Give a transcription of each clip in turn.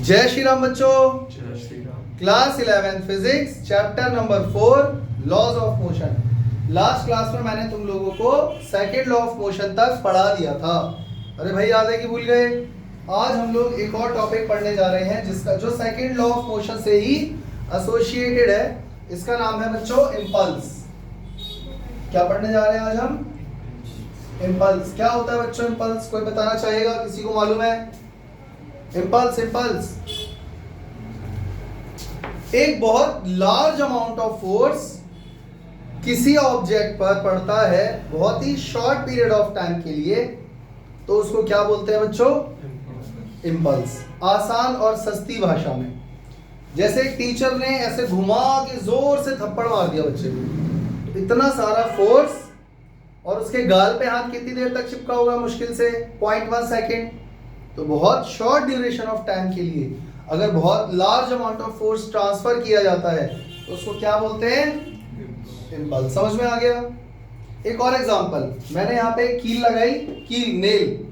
जय श्री राम बच्चों। जय Shri Ram. Class 11 physics chapter number 4 laws of motion. Last class में मैंने तुम लोगों को सेकंड लॉ ऑफ मोशन तक पढ़ा दिया था। अरे भाई याद है कि भूल गए? आज हम लोग एक और टॉपिक पढ़ने जा रहे हैं जिसका जो सेकंड लॉ ऑफ मोशन से ही एसोसिएटेड है। इसका नाम है बच्चों इम्पल्स। क्या पढ़ने जा रहे हैं आज हम? इम्पल्स। क्या होता है बच्चों इम्पल्स? कोई बताना चाहेगा? किसी को मालूम है? इम्पल्स एक बहुत लार्ज अमाउंट ऑफ फोर्स किसी ऑब्जेक्ट पर पड़ता है बहुत ही शॉर्ट पीरियड ऑफ टाइम के लिए, तो उसको क्या बोलते हैं बच्चों? इम्पल्स। आसान और सस्ती भाषा में, जैसे एक टीचर ने ऐसे घुमा के जोर से थप्पड़ मार दिया बच्चे को, इतना सारा फोर्स, और उसके गाल पे हाथ कितनी देर तक चिपका होगा? मुश्किल से 0.1 सेकेंड। तो बहुत शॉर्ट ड्यूरेशन ऑफ टाइम के लिए अगर बहुत large amount of force transfer किया जाता है तो उसको क्या बोलते हैं? इम्पल्स। समझ में आ गया? एक और एग्जांपल, मैंने यहाँ पे कील लगाई, कील नेल,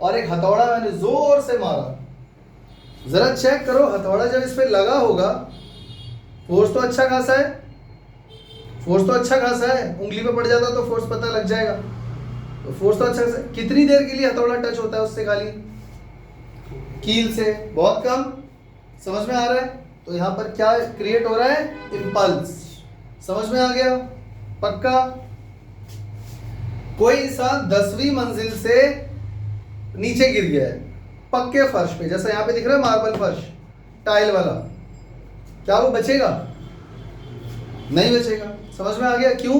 और एक हथौड़ा मैंने जोर से मारा। जरा चेक करो, हथौड़ा जब इस पे लगा होगा फोर्स तो अच्छा खासा है, उंगली पे पड़ जाता तो फोर्स पता लग जाएगा। तो फोर्स तो अच्छा खासा है। कितनी देर के लिए हथौड़ा टच होता है उससे? खाली कील से बहुत कम। समझ में आ रहा है? तो यहाँ पर क्या क्रिएट हो रहा है? इम्पल्स। समझ में आ गया? पक्का? कोई इंसान 10वीं मंजिल से नीचे गिर गया है पक्के फर्श पे, जैसा यहाँ पे दिख रहा है मार्बल फर्श, टाइल वाला, क्या वो बचेगा? नहीं बचेगा। समझ में आ गया? क्यों?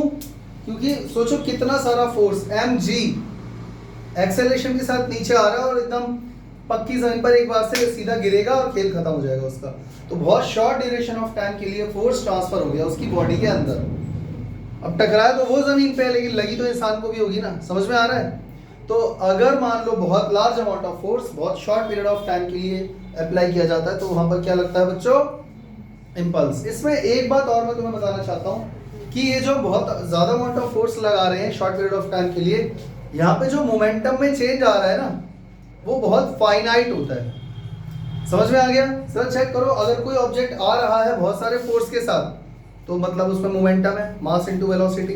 क्योंकि सोचो कितना सारा फोर्स mg एक्सेलरेशन के साथ नीचे आ रहा है और एकदम पक्की जमीन पर एक बार से सीधा गिरेगा और खेल खत्म हो जाएगा उसका। तो बहुत शॉर्ट ड्यूरेशन ऑफ टाइम के लिए फोर्स ट्रांसफर हो गया उसकी बॉडी के अंदर। अब टकराया तो वो जमीन पे है, लेकिन लगी तो इंसान को भी होगी ना। समझ में आ रहा है? तो अगर मान लो बहुत लार्ज अमाउंट ऑफ फोर्स बहुत शॉर्ट पीरियड ऑफ टाइम के लिए अप्लाई किया जाता है तो वहां पर क्या लगता है बच्चों? इम्पल्स। इसमें एक बात और मैं तुम्हें बताना चाहता हूँ कि ये जो बहुत ज्यादा अमाउंट ऑफ फोर्स लगा रहे हैं शॉर्ट पीरियड ऑफ टाइम के लिए, यहाँ पे जो मोमेंटम में चेंज आ रहा है ना, वो बहुत फाइनाइट होता है। समझ में आ गया? सर चेक करो, अगर कोई ऑब्जेक्ट आ रहा है बहुत सारे फोर्स के साथ तो मतलब उसमें मोमेंटम है, मास इनटू वेलोसिटी,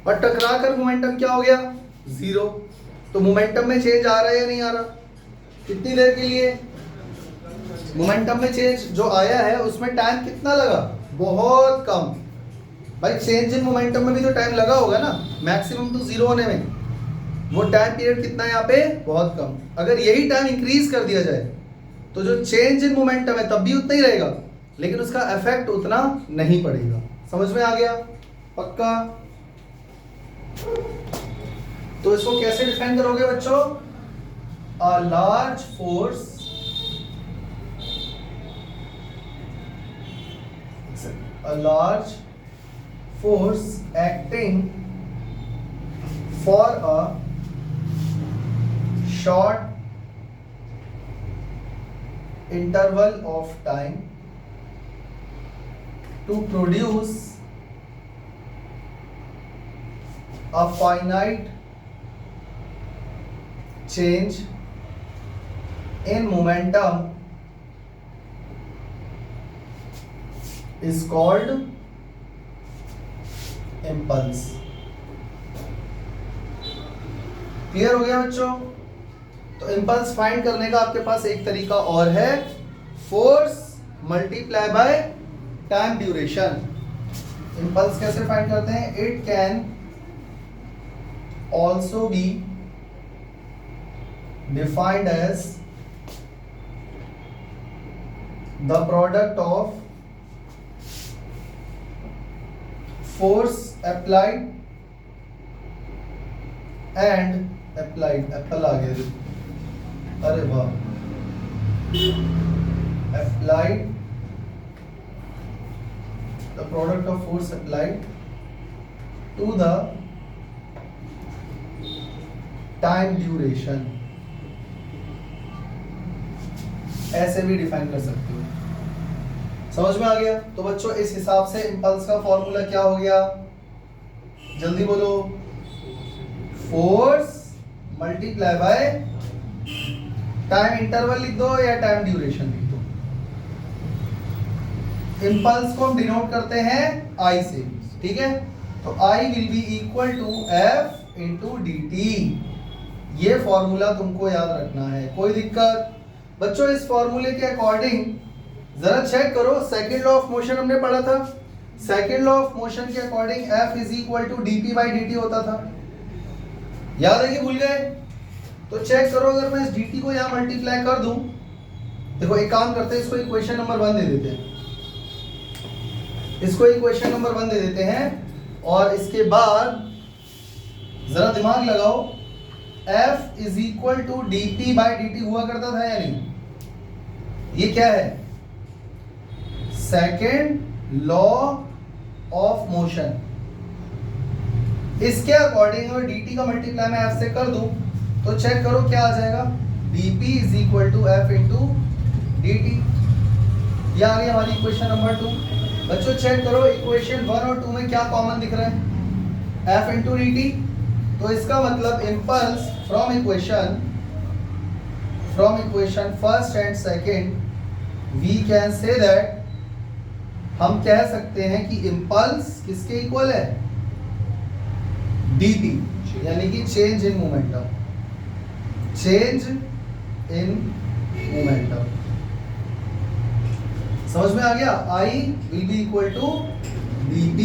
और टकरा कर मोमेंटम क्या हो गया? जीरो। तो मोमेंटम में चेंज आ रहा है या नहीं आ रहा? कितनी देर के लिए? मोमेंटम में चेंज जो आया है उसमें टाइम कितना लगा? बहुत कम। भाई चेंज इन मोमेंटम में भी तो टाइम लगा होगा ना, मैक्सिमम तो जीरो होने में। वो टाइम पीरियड कितना है यहाँ पे? बहुत कम। अगर यही टाइम इंक्रीज कर दिया जाए तो जो चेंज इन मोमेंटम है तब भी उतना ही रहेगा, लेकिन उसका इफेक्ट उतना नहीं पड़ेगा। समझ में आ गया? पक्का? तो इसको कैसे डिफाइन करोगे बच्चों? A large force acting for a short interval of time to produce a finite change in momentum is called impulse. Clear हो गया बच्चों? तो इम्पल्स फाइंड करने का आपके पास एक तरीका और है, force multiply by time duration. Impulse कैसे फाइंड करते हैं? It can also be defined as the product of force applied and applied, apple आ गया, अरे वाह, applied, the product of force applied to the time duration, ऐसे भी define कर सकते हो। समझ में आ गया? तो बच्चों इस हिसाब से इम्पल्स का फॉर्मूला क्या हो गया? जल्दी बोलो। Force multiply by time interval लिख दो या टाइम ड्यूरेशन लिख दो। इम्पल्स को हम डिनोट करते हैं I से, ठीक है। तो I will be equal to F into d t. ये फॉर्मूला तुमको याद रखना है। कोई दिक्कत बच्चों? इस फॉर्मूले के अकॉर्डिंग जरा चेक करो, सेकेंड लॉ ऑफ मोशन हमने पढ़ा था। सेकेंड लॉ ऑफ मोशन के according F is equal to d p by d t होता था। याद है कि भूल गए? तो चेक करो, अगर मैं इस डी टी को यहाँ मल्टीप्लाई कर दूं, देखो एक काम करते हैं, इसको इक्वेशन नंबर 1 दे देते हैं, इसको इक्वेशन नंबर 1 दे देते हैं, और इसके बाद जरा दिमाग लगाओ, F is equal to d p by d t हुआ करता था या नहीं? ये क्या है? Second law of motion. इसके अकॉर्डिंग अगर डी टी का मल्टीप्लाई मैं F से कर दूं तो चेक करो क्या आ जाएगा, d p is equal to f into d t. यह आ गई हमारी इक्वेशन नंबर 2। बच्चों चेक करो, इक्वेशन 1 और 2 में क्या कॉमन दिख रहा है? F into d t. तो इसका मतलब impulse from equation first and second we can say that, हम कह सकते हैं कि इम्पल्स किसके इक्वल है? डी टी, यानी कि change in momentum. Change in momentum समझ में आ गया? I will be equal to dt,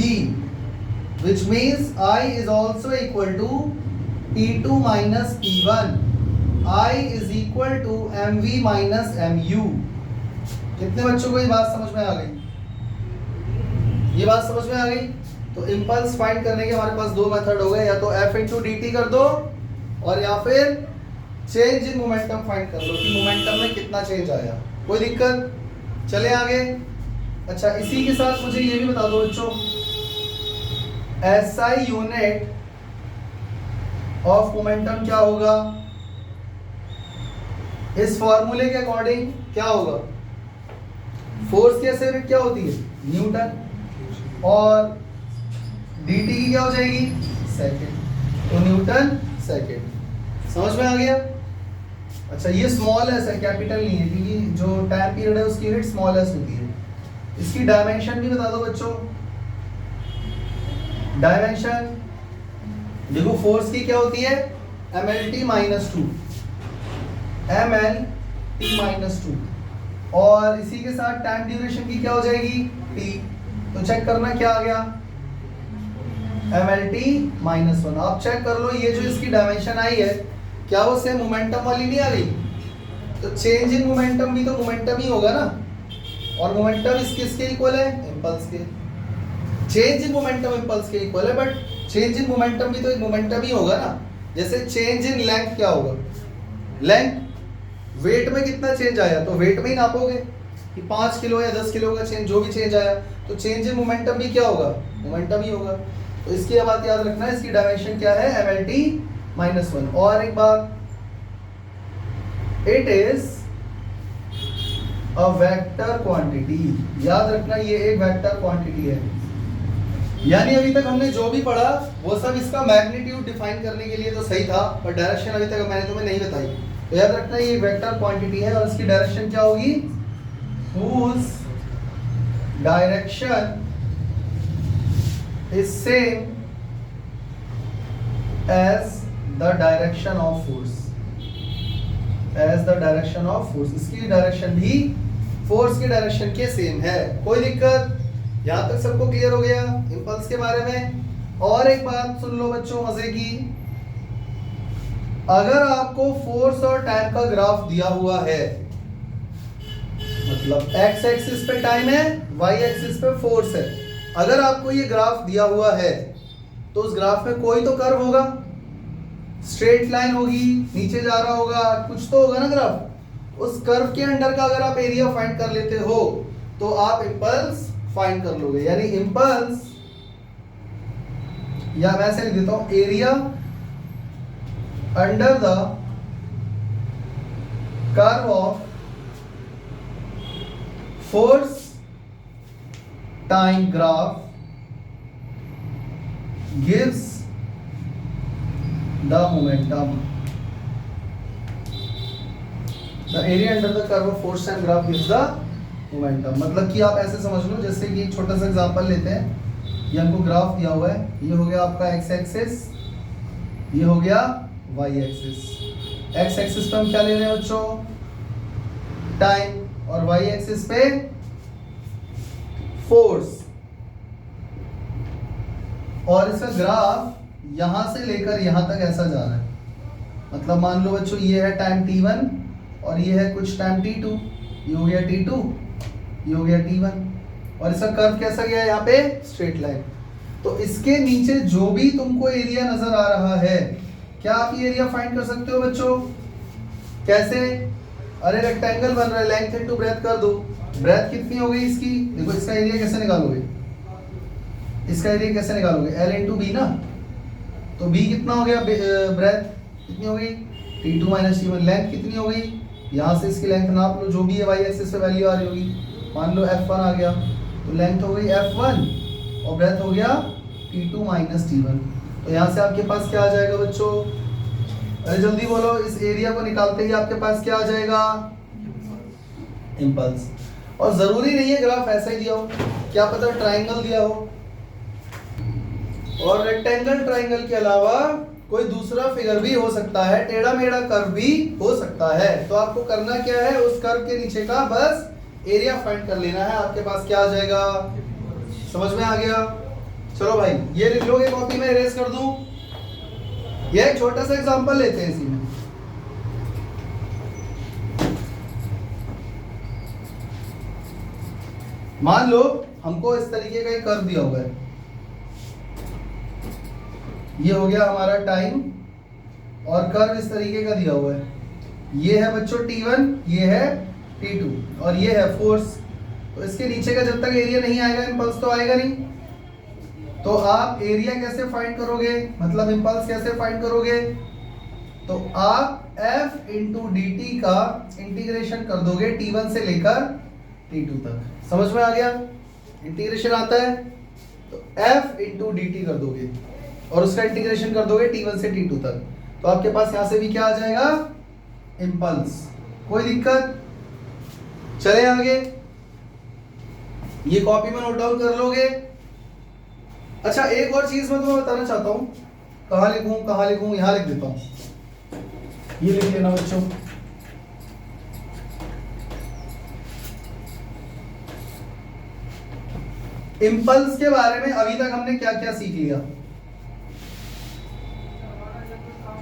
which means I is also equal to P2 minus P1. I is equal to mv minus mu। कितने बच्चों को ये बात समझ में आ गई? ये बात समझ में आ गई? तो इम्पल्स फाइंड करने के हमारे पास 2 मेथड हो गए, या तो F इंटू डी टी कर दो, और या फिर चेंज इन मोमेंटम फाइंड कर लो कि मोमेंटम में कितना चेंज आया। कोई दिक्कत? चले आगे। अच्छा, इसी के साथ मुझे ये भी बता दो बच्चों, SI यूनिट ऑफ मोमेंटम क्या होगा? इस फॉर्मूले के अकॉर्डिंग क्या होगा? फोर्स की SI यूनिट क्या होती है? न्यूटन। और dt की क्या हो जाएगी? सेकेंड। तो न्यूटन सेकेंड। समझ में आ गया? अच्छा, ये स्मॉल एस है, कैपिटल नहीं है, क्योंकि जो टाइम पीरियड है उसकी यूनिट स्मॉल एस होती है। इसकी डायमेंशन भी बता दो बच्चों। डायमेंशन देखो, फोर्स की क्या होती है? mlt माइनस 2, mlt माइनस 2, और इसी के साथ टाइम ड्यूरेशन की क्या हो जाएगी? t। तो चेक करना क्या आ गया? mlt minus 1। आप चेक कर लो, ये जो इसकी डायमेंशन आई है, क्या वो सेम मोमेंटम वाली नहीं आ रही? तो चेंज इन मोमेंटम भी तो मोमेंटम ही होगा ना, और मोमेंटम किसके इक्वल है? इम्पल्स के। चेंज इन मोमेंटम इम्पल्स के इक्वल है, बट चेंज इन मोमेंटम भी तो एक मोमेंटम ही होगा ना। जैसे चेंज इन लेंथ क्या होगा? लेंथ वेट में कितना चेंज आया, तो वेट में ही नापोगे कि 5 किलो या 10 किलो का चेंज, जो भी चेंज आया, तो चेंज इन मोमेंटम भी क्या होगा? मोमेंटम ही होगा। तो इसकी बात याद रखना है, इसकी डायमेंशन क्या है? mlt minus 1। और एक बात, it is a vector quantity. याद रखना, ये एक वेक्टर क्वांटिटी है। यानी अभी तक हमने जो भी पढ़ा वो सब इसका मैग्नीट्यूड डिफाइन करने के लिए तो सही था, पर डायरेक्शन अभी तक मैंने तुम्हें नहीं बताई। तो याद रखना, ये वेक्टर क्वांटिटी है, और इसकी डायरेक्शन क्या होगी? whose direction is same as the direction of force, as the direction of force। इसकी डायरेक्शन भी फोर्स की डायरेक्शन के सेम है। कोई दिक्कत? यहाँ तक सबको क्लियर हो गया इम्पल्स के बारे में? और एक बात सुन लो बच्चों मजे की, अगर आपको फोर्स और टाइम का ग्राफ दिया हुआ है, मतलब x एक्सिस पे टाइम है, y एक्सिस पे फोर्स है, अगर आपको ये ग्राफ दिया हुआ है तो उस ग्राफ में कोई तो कर्व होगा, स्ट्रेट लाइन होगी, नीचे जा रहा होगा, कुछ तो होगा ना ग्राफ। उस कर्व के अंडर का अगर आप एरिया फाइंड कर लेते हो तो आप इम्पल्स फाइंड कर लोगे। यानी इम्पल्स, या मैं ऐसे लिख देता हूं, area under the curve of force time graph gives the momentum। The area under the curve of force time graph gives the momentum. मतलब कि आप ऐसे समझ लो, जैसे कि एक छोटा सा एग्जांपल लेते हैं। ये हमको ग्राफ दिया हुआ है, ये हो गया आपका एक्स एक्सिस, ये हो गया वाई एक्सिस। एक्स एक्सिस पे हम क्या ले रहे हैं बच्चों? टाइम, और वाई एक्सिस पे फोर्स। और इसका ग्राफ यहां से लेकर यहां तक ऐसा जा रहा है। मतलब मान लो बच्चों, ये है टाइम t1 और ये है कुछ टाइम t2। ये हो गया t2, ये हो गया t1, और इसका कर्व कैसा गया यहाँ पे? Straight line. तो इसके नीचे जो भी तुमको एरिया नजर आ रहा है, क्या आप ये एरिया फाइंड कर सकते हो बच्चों? कैसे? अरे रेक्टेंगल बन रहा है, लेंथ इनटू ब्रेथ कर दो। ब्रेथ कितनी हो गई इसकी? देखो, इसका एरिया कैसे निकालोगे? इसका एरिया कैसे निकालोगे? L इंटू बी ना। तो b कितना हो गया? ब्रेथ कितनी हो गई? t2 minus t1। लेंथ कितनी हो गई? यहाँ से इसकी लेंथ नाप लो, जो भी है वाई एक्सिस पे वैल्यू आ रही होगी। मान लो f1 आ गया, तो लेंथ हो गई f1 और ब्रेथ हो गया t2 माइनस t1। तो यहाँ से आपके पास क्या आ जाएगा बच्चों? अरे जल्दी बोलो, इस एरिया को निकालते ही आपके पास क्या आ जाएगा? इम्पल्स। और जरूरी नहीं है ग्राफ ऐसा ही दिया हो, क्या पता ट्राइंगल दिया हो। और रेक्टेंगल ट्राइंगल के अलावा कोई दूसरा फिगर भी हो सकता है, टेढ़ा मेढ़ा कर्व भी हो सकता है। तो आपको करना क्या है? उस कर्व के नीचे का बस एरिया फाइंड कर लेना है, आपके पास क्या आ जाएगा? समझ में आ गया? चलो भाई, ये लिख लोगे कॉपी में, इरेज कर दूं? ये एक छोटा सा एग्जांपल लेते हैं इसी में। मान लो हमको इस तरीके का एक कर्व दिया हुआ है। ये हो गया हमारा टाइम, और कर्व इस तरीके का दिया हुआ है। ये है बच्चों t1, ये है t2, और ये है फोर्स। तो इसके नीचे का जब तक एरिया नहीं आएगा, इंपल्स तो आएगा नहीं। तो आप एरिया कैसे फाइंड करोगे? मतलब इंपल्स कैसे फाइंड करोगे? तो आप f इंटू डी टी का इंटीग्रेशन कर दोगे t1 से लेकर t2 तक। समझ में आ गया? इंटीग्रेशन आता है तो f इंटू डी टी कर दोगे और उसका इंटीग्रेशन कर दोगे t1 से t2 तक। तो आपके पास यहां से भी क्या आ जाएगा? इंपल्स। कोई दिक्कत? चले आगे, ये कॉपी में नोट डाउन कर लोगे। अच्छा, एक और चीज मैं तुम्हें बताना चाहता हूं। कहां लिखूं, कहां लिखूं? यहां लिख देता हूं, ये लिख लेना बच्चों। इंपल्स के बारे में अभी तक हमने क्या क्या सीख लिया?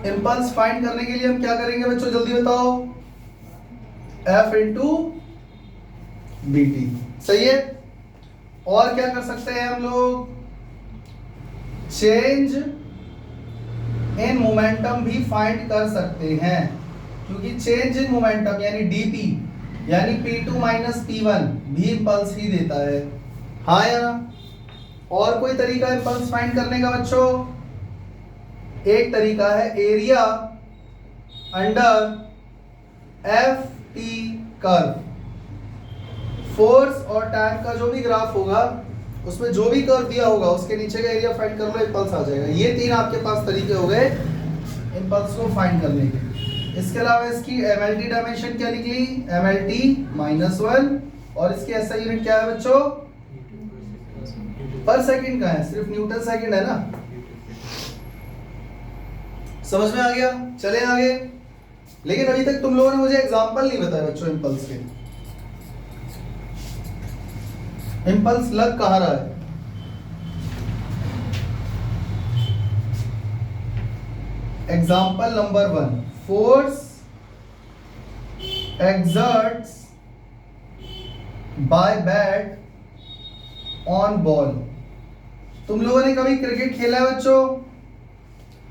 इंपल्स फाइंड करने के लिए हम क्या करेंगे बच्चों, जल्दी बताओ? f इंटू डी टी, सही है। और क्या कर सकते हैं हम लोग? चेंज इन मोमेंटम भी फाइंड कर सकते हैं, क्योंकि चेंज इन मोमेंटम यानी dp यानी p2 माइनस p1 भी इंपल्स ही देता है, हाँ या ना? और कोई तरीका इंपल्स फाइंड करने का बच्चों? एक तरीका है area under F T curve. Force और टाइम का जो भी ग्राफ होगा, उसमें जो भी कर्व दिया होगा, उसके नीचे का एरिया फाइंड कर लो, इंपल्स आ जाएगा। ये तीन आपके पास तरीके हो गए इंपल्स को फाइंड करने के। इसके अलावा इसकी एमएलटी डायमेंशन क्या निकली? एमएलटी -1। और इसकी एसआई यूनिट क्या है बच्चों? पर सेकंड का है, सिर्फ न्यूटन सेकंड है ना। समझ में आ गया? चले आगे। लेकिन अभी तक तुम लोगों ने मुझे एग्जांपल नहीं बताया बच्चों इंपल्स के। इंपल्स लग कहां रहा है? Example number 1, force exerts by bat on ball। तुम लोगों ने कभी क्रिकेट खेला है बच्चों?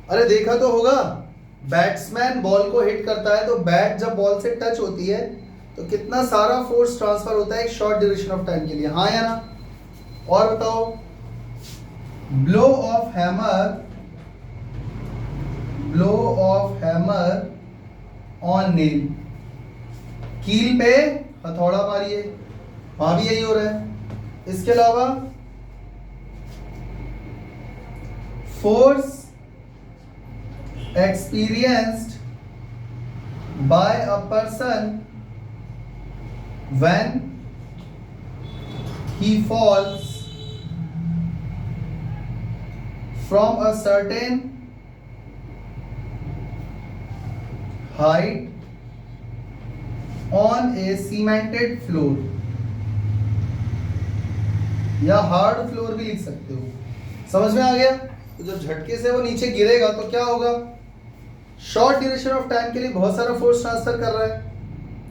अरे देखा तो होगा, बैट्समैन बॉल को हिट करता है तो बैट जब बॉल से टच होती है तो कितना सारा फोर्स ट्रांसफर होता है एक शॉर्ट ड्यूरेशन ऑफ टाइम के लिए, हाँ या ना? और बताओ, blow of hammer on nail, कील पे हथौड़ा मारिए, वहां भी यही हो रहा है। इसके अलावा force experienced by a person when he falls from a certain height on a cemented floor, या हार्ड फ्लोर भी लिख सकते हो। समझ में आ गया? तो जब झटके से वो नीचे गिरेगा तो क्या होगा? शॉर्ट ड्यूरेशन ऑफ टाइम के लिए बहुत सारा फोर्स ट्रांसफर कर रहा है,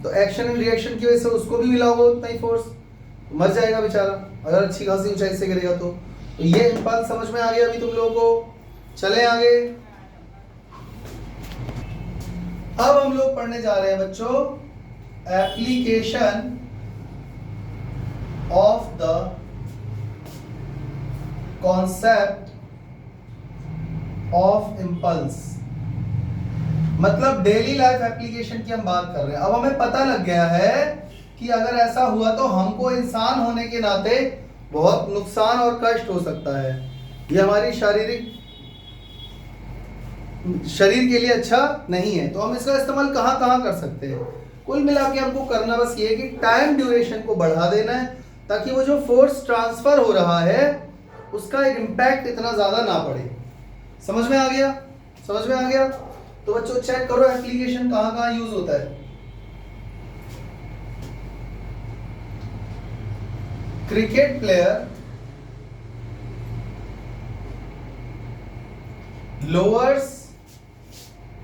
तो एक्शन एंड रिएक्शन की वजह से उसको भी मिला होगा उतना ही फोर्स, मर जाएगा बेचारा अगर अच्छी खासी ऊंचाई से गिरेगा तो ये इम्पल्स समझ में आ गया अभी तुम लोगों को। चले आगे। अब हम लोग पढ़ने जा रहे हैं बच्चों application of the concept of impulse, मतलब डेली लाइफ एप्लीकेशन की हम बात कर रहे हैं। अब हमें पता लग गया है कि अगर ऐसा हुआ तो हमको इंसान होने के नाते बहुत नुकसान और कष्ट हो सकता है, ये हमारी शरीर के लिए अच्छा नहीं है। तो हम इसका इस्तेमाल कहाँ कहाँ कर सकते हैं? कुल मिला के हमको करना बस ये कि टाइम ड्यूरेशन को बढ़ा देना है, ताकि वो जो फोर्स ट्रांसफर हो रहा है उसका इम्पैक्ट इतना ज्यादा ना पड़े। समझ में आ गया? समझ में आ गया? तो बच्चों चेक करो एप्लीकेशन कहाँ कहाँ यूज होता है। Cricket player lowers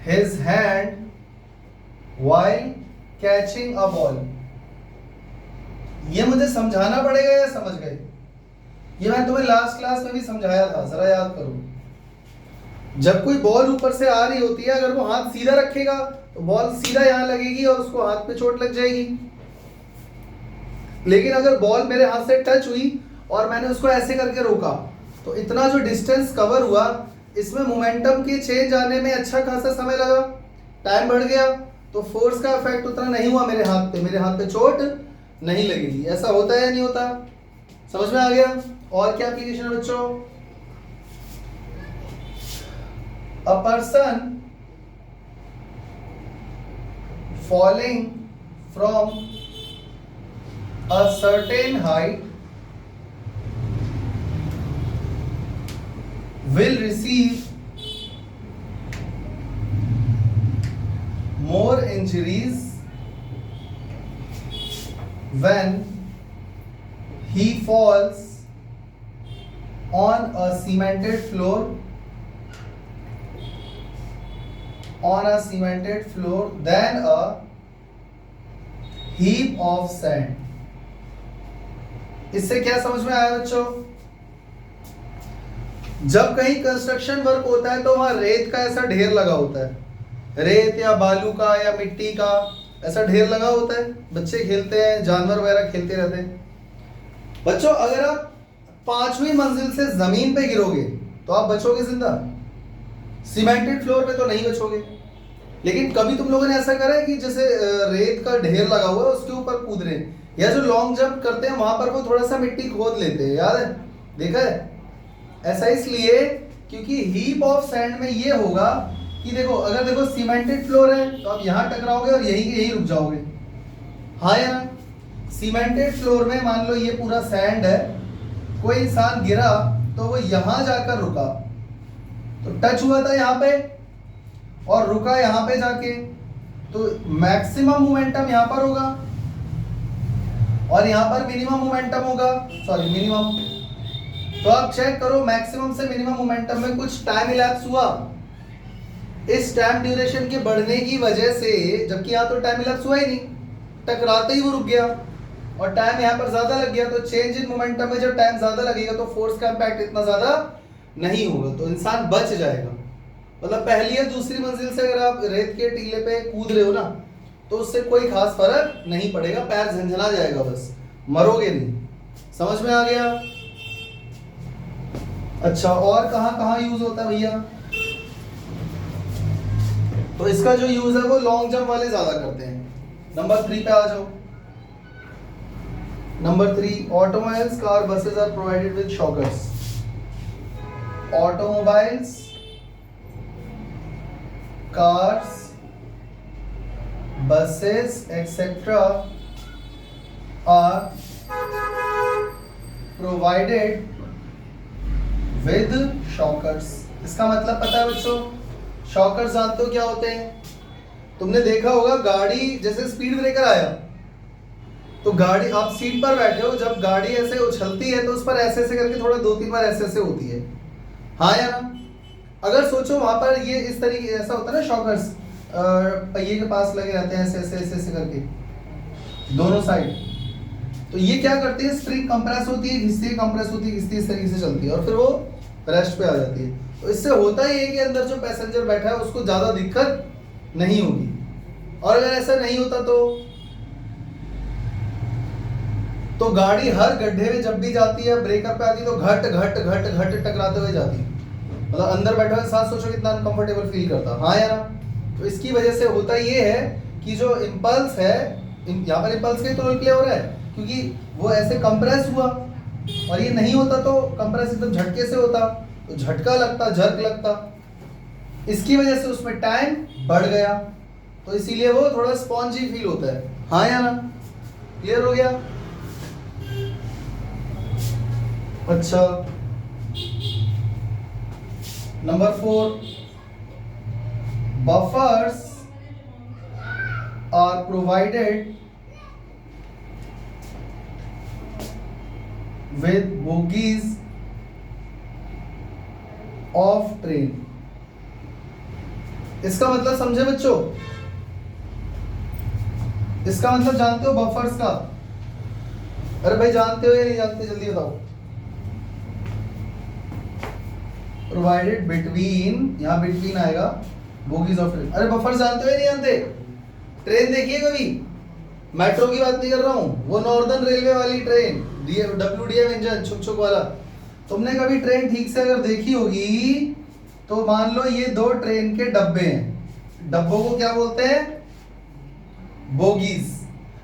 his hand while catching a ball। ये मुझे समझाना पड़ेगा या समझ गए? ये मैं तुम्हें लास्ट क्लास में भी समझाया था, जरा याद करो। जब कोई बॉल ऊपर से आ रही होती है, अगर वो हाथ सीधा रखेगा तो बॉल सीधा यहां लगेगी और उसको हाथ पे चोट लग जाएगी। लेकिन अगर बॉल मेरे हाथ से टच हुई और मैंने उसको ऐसे करके रोका, तो इतना जो डिस्टेंस कवर हुआ, इसमें मोमेंटम के चेंज आने में अच्छा खासा समय लगा, टाइम बढ़ गया, तो फोर्स का इफेक्ट उतना नहीं हुआ मेरे हाथ पे, मेरे हाथ पे चोट नहीं लगेगी। ऐसा होता है या नहीं होता? समझ में आ गया? और क्या एप्लीकेशन है बच्चों? A person falling from a certain height will receive more injuries when he falls on a cemented floor than a heap of sand। इससे क्या समझ में आया बच्चों? जब कहीं कंस्ट्रक्शन वर्क होता है तो वहां रेत का ऐसा ढेर लगा होता है, रेत या बालू का या मिट्टी का ऐसा ढेर लगा होता है, बच्चे खेलते हैं, जानवर वगैरह खेलते रहते हैं। बच्चों अगर आप 5वीं मंजिल से जमीन पे गिरोगे तो आप बचोगे जिंदा? सीमेंटेड फ्लोर पे तो नहीं बचोगे। लेकिन कभी तुम लोगों ने ऐसा करा है कि जैसे रेत का ढेर लगा हुआ है उसके ऊपर कूद रहे हैं, या जो लॉन्ग जंप करते हैं वहां पर वो थोड़ा सा मिट्टी खोद लेते हैं, याद है? देखा है? ऐसा इसलिए क्योंकि हीप ऑफ सैंड में ये होगा कि देखो, अगर देखो सीमेंटेड फ्लोर है तो आप यहाँ टकराओगे और यही रुक जाओगे, हाँ या ना? सीमेंटेड फ्लोर में मान लो ये पूरा सैंड है, कोई इंसान गिरा तो वो यहां जाकर रुका, तो टच हुआ था यहाँ पे और रुका यहाँ पे जाके, तो मैक्सिमम मोमेंटम यहाँ पर होगा और यहाँ पर मिनिमम मोमेंटम होगा, सॉरी मिनिमम। तो आप चेक करो मैक्सिमम से मिनिमम मोमेंटम में कुछ टाइम इलैप्स हुआ। इस टाइम ड्यूरेशन के बढ़ने की वजह से, जबकि यहाँ तो टाइम इलैप्स हुआ ही नहीं, टकराते ही वो रुक गया और टाइम यहाँ पर ज्यादा लग गया, तो चेंज इन मोमेंटम में जब टाइम ज्यादा लगेगा तो फोर्स का इम्पैक्ट इतना ज्यादा नहीं होगा, तो इंसान बच जाएगा। मतलब पहली या दूसरी मंजिल से अगर आप रेत के टीले पे कूद रहे हो ना, तो उससे कोई खास फर्क नहीं पड़ेगा, पैर झंझना जाएगा, बस मरोगे नहीं। समझ में आ गया? अच्छा, और कहां कहां यूज होता है भैया? तो इसका जो यूज है वो लॉन्ग जंप वाले ज्यादा करते हैं। नंबर 3 पे आ जाओ। Number 3, automobiles, car, buses are provided with shockers. Automobiles, cars, buses, etc. are provided with shockers. इसका मतलब पता है बच्चों, शॉकर्स जानते हो क्या होते हैं? तुमने देखा होगा गाड़ी जैसे स्पीड ब्रेकर आया तो गाड़ी, आप सीट पर बैठे हो, जब गाड़ी ऐसे उछलती है तो उस पर ऐसे ऐसे करके थोड़ा 2-3 बार ऐसे ऐसे होती है, हाँ या ना? अगर सोचो वहां पर ये इस तरीके ऐसा होता है ना, शॉकर्स पहिए के पास लगे रहते हैं ऐसे ऐसे ऐसे ऐसे करके दोनों साइड, तो ये क्या करती है, स्प्रिंग कंप्रेस होती है, घिसती है, कंप्रेस होती है, घिसती है, इस तरीके से चलती है और फिर वो रेस्ट पे आ जाती है। तो इससे होता ही है कि अंदर जो पैसेंजर बैठा है उसको ज्यादा दिक्कत नहीं होगी। और अगर ऐसा नहीं होता तो गाड़ी हर गड्ढे में जब भी जाती है, ब्रेकर पे आती है तो घट घट घट घट टकराते हुए जाती है। मतलब अंदर बैठा हुआ इंसान सोचो कितना अनकंफर्टेबल फील करता, हाँ या ना? तो इसकी वजह से होता ये है कि जो इम्पल्स है, यहाँ पर इम्पल्स का तो रोल प्ले हो रहा है क्योंकि वो ऐसे कंप्रेस हुआ, और ये नहीं होता तो कंप्रेस एकदम झटके से होता तो झटका लगता, झर्क लगता, इसकी वजह से उसमें टाइम बढ़ गया, तो इसीलिए वो थोड़ा स्पॉन्जी फील होता है, हाँ या ना? क्लियर हो गया? अच्छा, number 4, buffers are provided with bogies of train। इसका मतलब समझे बच्चों? इसका मतलब जानते हो बफर्स का? अरे भाई जानते हो या नहीं जानते, जल्दी बताओ। प्रोवाइडेड बिटवीन, यहाँ बिटवीन आएगा, बोगीज ऑफ ट्रेन। अरे बफर जानते हो या नहीं जानते? ट्रेन देखिए कभी, मेट्रो की बात नहीं कर रहा हूँ, वो नॉर्दर्न रेलवे वाली ट्रेन, WDM इंजन छुक छुक वाला। तुमने कभी ट्रेन ठीक से अगर देखी होगी तो मान लो ये 2 ट्रेन के डब्बे हैं, डब्बों को क्या बोलते हैं? बोगीज।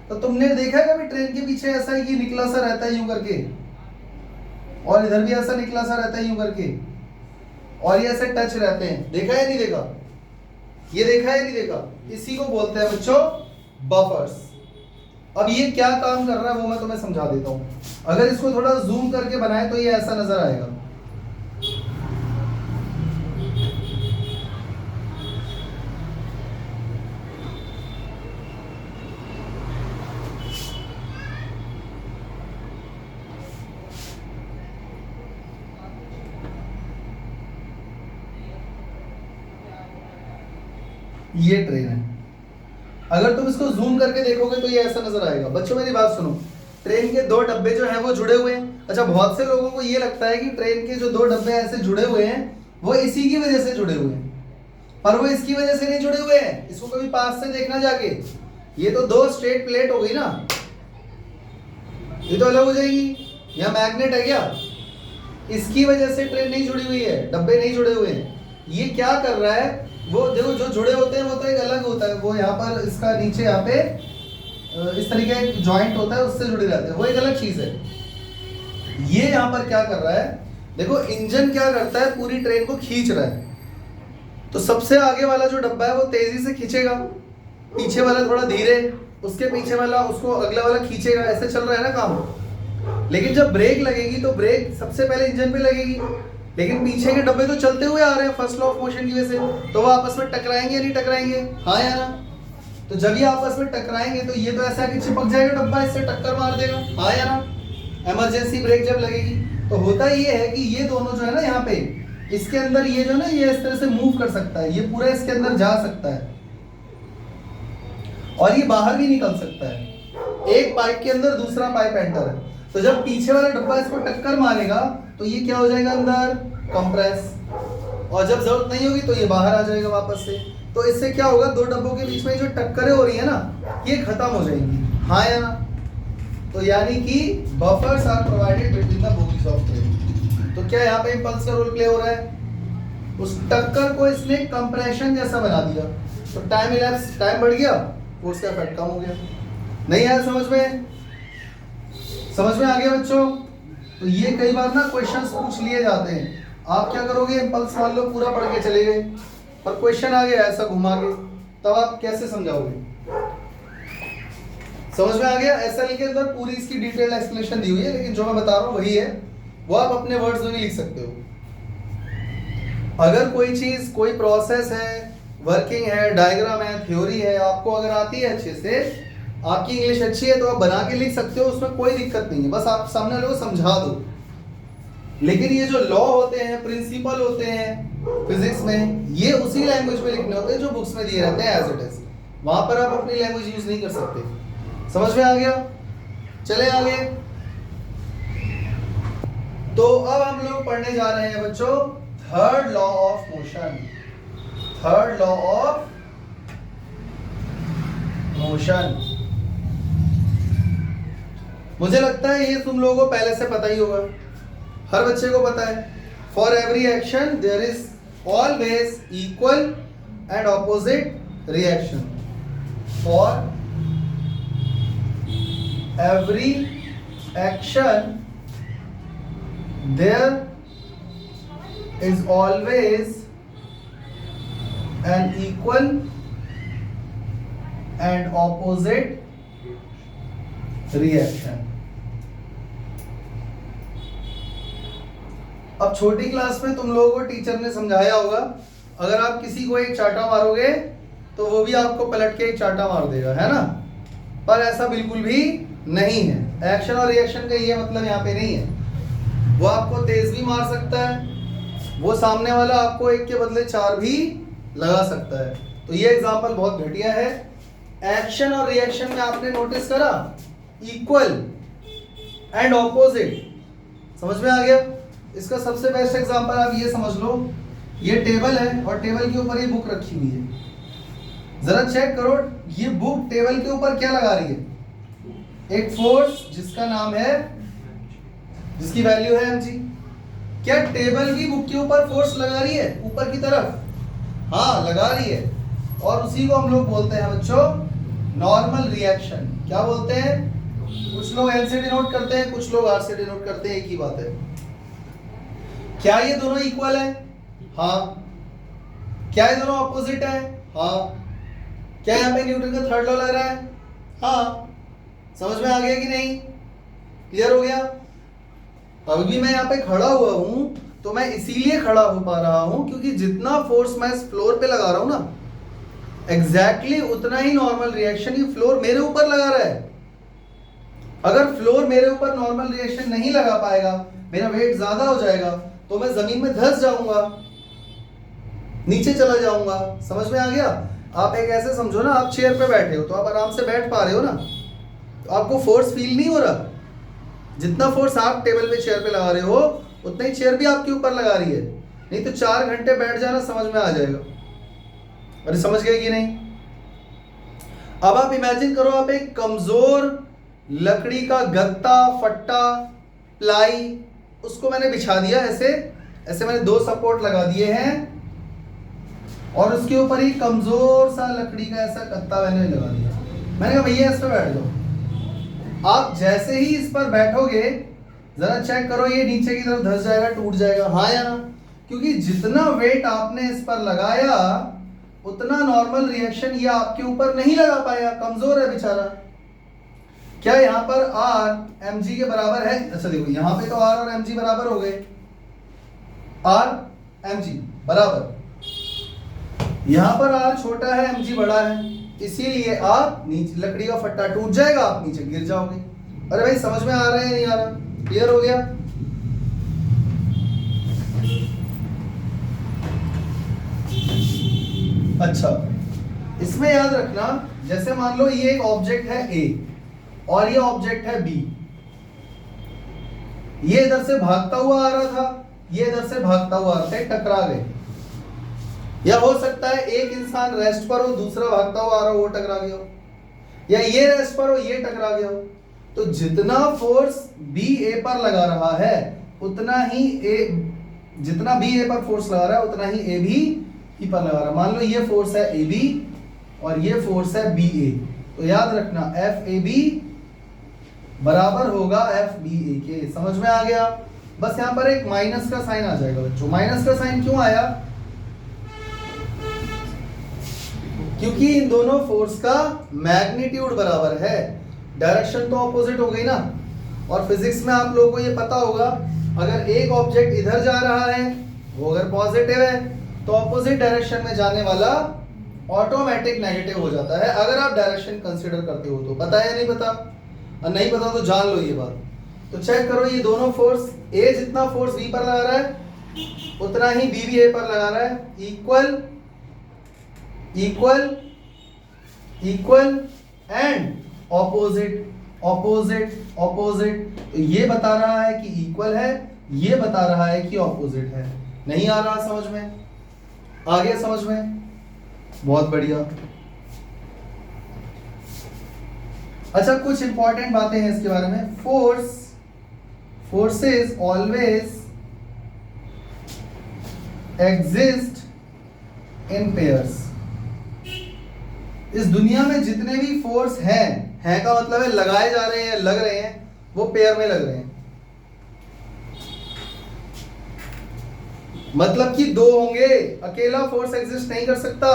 तो तुमने देखा है कभी ट्रेन के पीछे ऐसा ही निकला सा रहता है यूं करके, और इधर भी ऐसा निकला सा रहता है यूं करके, और ये ऐसे टच रहते हैं, देखा है नहीं देखा? ये देखा है नहीं देखा? इसी को बोलते हैं बच्चों बफर्स। अब ये क्या काम कर रहा है वो मैं तुम्हें समझा देता हूं। अगर इसको थोड़ा जूम करके बनाए तो ये ऐसा नजर आएगा। ये ट्रेन है, अगर तुम इसको जूम करके देखोगे तो ये ऐसा नजर आएगा। बच्चों मेरी बात सुनो, ट्रेन के 2 डब्बे जो हैं वो जुड़े हुए हैं। अच्छा, बहुत से लोगों को ये लगता है कि ट्रेन के जो 2 डब्बे ऐसे जुड़े हुए हैं वो इसी की वजह से जुड़े हुए हैं, पर वो इसकी वजह से नहीं जुड़े हुए हैं। इसको कभी पास से देखना जाके, ये तो 2 स्ट्रेट प्लेट हो गई ना, ये तो अलग हो जाएगी। या मैग्नेट है क्या? इसकी वजह से ट्रेन नहीं जुड़ी हुई है, डब्बे नहीं जुड़े हुए हैं। ये क्या कर रहा है, वो देखो जो जुड़े होते हैं वो तो एक अलग होता है, वो यहाँ पर इसका नीचे यहाँ पे इस तरीके का जॉइंट होता है, उससे जुड़े रहते हैं, वो एक अलग चीज है। ये यहाँ पर क्या कर रहा है, देखो इंजन क्या करता है, पूरी ट्रेन को खींच रहा है। तो सबसे आगे वाला जो डब्बा है वो तेजी से खींचेगा, पीछे वाला थोड़ा धीरे, उसके पीछे वाला उसको अगला वाला खींचेगा, ऐसे चल रहा है ना काम। लेकिन जब ब्रेक लगेगी तो ब्रेक सबसे पहले इंजन पे लगेगी, लेकिन पीछे के डब्बे तो चलते हुए आ रहे हैं फर्स्ट लॉ ऑफ मोशन की वजह से, तो वो आपस में टकराएंगे या नहीं टकराएंगे, हाँ या ना? तो जब ये आपस में टकराएंगे तो ये तो ऐसा आके चिपक जाएगा डब्बा, इससे टक्कर मार देगा, हाँ या ना? इमरजेंसी ब्रेक जब लगेगी तो होता ये है कि ये दोनों जो है ना यहाँ पे, इसके अंदर ये जो ना ये इस तरह से मूव कर सकता है, ये पूरा इसके अंदर जा सकता है और ये बाहर भी निकल सकता है। एक पाइप के अंदर दूसरा पाइप एंटर है, तो जब पीछे वाला डब्बा इसको टक्कर मारेगा तो ये क्या हो जाएगा अंदर, कंप्रेस, और जब जरूरत नहीं होगी तो ये बाहर आ जाएगा वापस से। तो इससे क्या होगा, 2 डब्बों के बीच में जो टक्करें हो रही है ना, ये खत्म हो जाएंगी, हाँ या ना? तो यानी कि buffers are provided between the bogies of train. तो क्या यहाँ पे इंपल्स का रोल प्ले हो रहा है, उस टक्कर को इसने कंप्रेशन जैसा बना दिया, तो टाइम इलैप्स, टाइम बढ़ गया, फोर्स का इफेक्ट कम हो गया। नहीं आया समझ में? समझ में आ गया बच्चों? तो ये कई बार ना क्वेश्चंस पूछ लिए जाते हैं, आप क्या करोगे, इंपल्स मान लो पूरा पढ़ के चले गए, पर क्वेश्चन आ गया ऐसा घुमा के, तब आप कैसे समझाओगे? समझ में आ गया? एसएल के अंदर पूरी इसकी डिटेल्ड एक्सप्लेनेशन दी हुई है, लेकिन जो मैं बता रहा हूँ वही है, वो आप अपने वर्ड्स में भी लिख सकते हो। अगर कोई चीज, कोई प्रोसेस है, वर्किंग है, डायग्राम है, थ्योरी है, आपको अगर आती है अच्छे से, आपकी इंग्लिश अच्छी है, तो आप बना के लिख सकते हो, उसमें कोई दिक्कत नहीं है, बस आप सामने वाले को समझा दो। लेकिन ये जो लॉ होते हैं, प्रिंसिपल होते हैं फिजिक्स में, ये उसी लैंग्वेज में लिखने होते हैं जो बुक्स में दिए रहते हैं एज इट इज। वहां पर आप अपनी लैंग्वेज यूज नहीं कर सकते। समझ में आ गया? चले आगे। तो अब हम लोग पढ़ने जा रहे हैं बच्चों third law of motion. Third law of motion, मुझे लगता है ये तुम लोगों को पहले से पता ही होगा, हर बच्चे को पता है। For every action there is always equal and opposite reaction. For every action there is always an equal and opposite reaction. अब छोटी क्लास में तुम लोगों को टीचर ने समझाया होगा, अगर आप किसी को एक चांटा मारोगे तो वो भी आपको पलट के एक चांटा मार देगा, है ना? पर ऐसा बिल्कुल भी नहीं है। एक्शन और रिएक्शन का ये मतलब यहाँ पे नहीं है। वो आपको तेज भी मार सकता है, वो सामने वाला आपको एक के बदले चार भी लगा सकता है। तो ये एग्जांपल बहुत घटिया है। एक्शन और रिएक्शन में आपने नोटिस करा इक्वल एंड ऑपोजिट। समझ में आ गया? इसका सबसे बेस्ट एग्जांपल आप ये समझ लो, ये टेबल है और टेबल के ऊपर ये बुक रखी हुई है। जरा चेक करो, ये बुक टेबल के ऊपर क्या लगा रही है? एक फोर्स जिसका नाम है, जिसकी वैल्यू है mg। क्या टेबल भी बुक के ऊपर फोर्स लगा रही है ऊपर की तरफ? हाँ, लगा रही है। और उसी को हम लोग बोलते हैं बच्चों नॉर्मल रिएक्शन। क्या बोलते हैं? कुछ लोग एल से डिनोट करते हैं, कुछ लोग आर से डिनोट करते हैं, एक ही बात है। क्या ये दोनों इक्वल है? हाँ। क्या ये दोनों अपोजिट है? हाँ। क्या यहाँ पे न्यूटन का थर्ड लॉ लग रहा है? हाँ। समझ में आ गया कि नहीं? क्लियर हो गया? अब भी मैं यहाँ पे खड़ा हुआ हूं तो मैं इसीलिए खड़ा हो पा रहा हूं क्योंकि जितना फोर्स मैं इस फ्लोर पे लगा रहा हूं ना, एग्जैक्टली उतना ही नॉर्मल रिएक्शन ये फ्लोर मेरे ऊपर लगा रहा है। अगर फ्लोर मेरे ऊपर नॉर्मल रिएक्शन नहीं लगा पाएगा, मेरा वेट ज्यादा हो जाएगा, तो मैं जमीन में धंस जाऊंगा, नीचे चला जाऊंगा। समझ में आ गया? आप एक ऐसे समझो ना, आप चेयर पे बैठे हो तो आप आराम से बैठ पा रहे हो ना, तो आपको फोर्स फील नहीं हो रहा। जितना फोर्स आप टेबल पे चेयर पे लगा रहे हो उतना ही चेयर भी आपके ऊपर लगा रही है। नहीं तो 4 घंटे बैठ जाना, समझ में आ जाएगा। अरे समझ गए कि नहीं? अब आप इमेजिन करो, आप एक कमजोर लकड़ी का गत्ता, फट्टा, प्लाई, उसको मैंने बिछा दिया ऐसे ऐसे, मैंने 2 सपोर्ट लगा दिए हैं और उसके ऊपर ही कमजोर सा लकड़ी का ऐसा गत्ता मैंने लगा दिया। मैंने कहा भैया इस पर बैठ जाओ। आप जैसे ही इस पर बैठोगे, जरा चेक करो, ये नीचे की तरफ धंस जाएगा, टूट जाएगा, हाँ या ना? क्योंकि जितना वेट आपने इस पर लगाया उतना नॉर्मल रिएक्शन ये आपके ऊपर नहीं लगा पाया, कमजोर है बेचारा। क्या यहाँ पर R mg के बराबर है? अच्छा देखो, यहाँ पे तो R और mg बराबर हो गए, R mg बराबर। यहाँ पर R छोटा है, mg बड़ा है, इसीलिए आप नीचे लकड़ी का फट्टा टूट जाएगा, आप नीचे गिर जाओगे। अरे भाई समझ में आ रहा है नहीं आ रहा? क्लियर हो गया? अच्छा, इसमें याद रखना, जैसे मान लो ये एक ऑब्जेक्ट है A और ये ऑब्जेक्ट है B। ये इधर से भागता हुआ आ रहा था, ये इधर से भागता हुआ आ रहा था, टकरा गए। या हो सकता है एक इंसान रेस्ट पर हो, दूसरा भागता हुआ आ रहा हो, वो टकरा गया हो, या ये रेस्ट पर हो, ये टकरा गया हो। तो जितना फोर्स B A पर लगा रहा है उतना ही A, जितना B A पर फोर्स लगा रहा है उतना ही A भी E पर लगा रहा है। मान लो ये फोर्स है AB और ये फोर्स है BA, तो याद रखना FAB बराबर होगा FBA के। समझ में आ गया? बस यहाँ पर एक माइनस का साइन आ जाएगा बच्चों। माइनस का साइन क्यों आया? क्योंकि इन दोनों फोर्स का मैग्नीट्यूड बराबर है। डायरेक्शन तो ऑपोजिट हो गई ना। और फिजिक्स में आप लोगों को ये पता होगा, अगर एक ऑब्जेक्ट इधर जा रहा है, वो अगर पॉजिटिव है, तो ऑपोजिट डायरेक्शन में जाने वाला ऑटोमेटिक नेगेटिव हो जाता है, अगर आप डायरेक्शन कंसीडर करते हो तो। पता है या नहीं पता? और नहीं पता तो जान लो ये बात। तो चेक करो, ये दोनों फोर्स, ए जितना फोर्स बी पर लगा रहा है उतना ही बी भी ए पर लगा रहा है। Equal equal equal and opposite opposite opposite. तो ये बता रहा है कि इक्वल है, ये बता रहा है कि ऑपोजिट है। नहीं आ रहा समझ में? आ गया समझ में? बहुत बढ़िया। अच्छा, कुछ इंपॉर्टेंट बातें हैं इसके बारे में। Forces always exist in pairs. इस दुनिया में जितने भी फोर्स हैं का मतलब है लगाए जा रहे हैं, लग रहे हैं, वो पेयर में लग रहे हैं। मतलब कि दो होंगे, अकेला फोर्स एग्जिस्ट नहीं कर सकता।